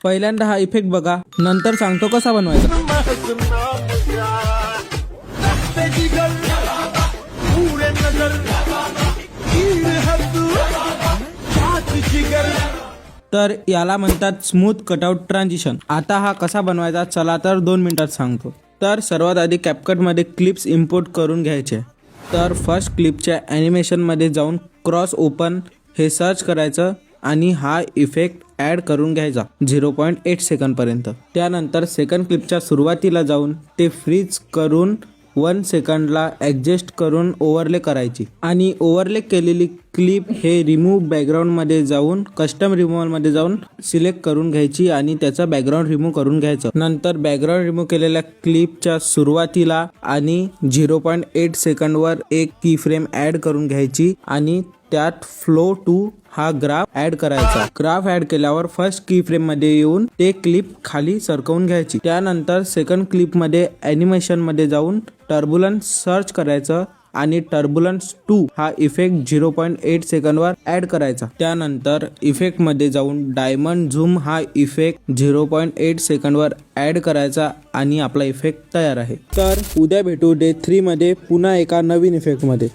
पहिल्यांदा हा इफेक्ट बघा, नंतर सांगतो कसा बनवायचा। तर याला म्हणतात स्मूथ कटआउट ट्रान्झिशन। आता हा कसा बनवायचा चला तर 2 मिनिटात सांगतो। तर सर्वात आधी कॅपकटमध्ये क्लिप्स इम्पोर्ट करून घ्यायचे। तर फर्स्ट क्लिपच्या ॲनिमेशनमध्ये जाऊन क्रॉस ओपन हे सर्च करायचं आणि हा इफेक्ट ॲड करून घ्यायचा 0.8 सेकंदपर्यंत। त्यानंतर सेकंड क्लिपच्या सुरुवातीला जाऊन ते फ्रीज करून 1 सेकंडला ॲडजस्ट करून ओव्हरले करायची आणि ओव्हरले केलेली क्लिप हे रिमूव्ह बॅकग्राऊंडमध्ये जाऊन कस्टम रिमूव्हलमध्ये जाऊन सिलेक्ट करून घ्यायची आणि त्याचा बॅकग्राऊंड रिमूव्ह करून घ्यायचं। नंतर बॅकग्राऊंड रिमूव्ह केलेल्या क्लिपच्या सुरुवातीला आणि 0.8 सेकंडवर एक की फ्रेम ॲड करून घ्यायची आणि त्यात फ्लो टू हा ग्राफ ॲड करायचा। ग्राफ ॲड केल्यावर फर्स्ट की फ्रेम मध्ये येऊन ते क्लिप खाली सरकवून घ्यायची। त्यानंतर सेकंड क्लिप मध्ये ॲनिमेशन मध्ये जाऊन टर्ब्युलन्स सर्च करायचं आणि टर्ब्युलन्स 2 हा इफेक्ट 0.8 सेकंदवर ॲड करायचा। त्यानंतर इफेक्ट मध्ये जाऊन डायमंड झूम हा इफेक्ट 0.8 सेकंदवर ॲड करायचा आणि आपला इफेक्ट तयार आहे। तर उद्या भेटू डे 3 मध्ये पुन्हा एका नवीन इफेक्ट मध्ये।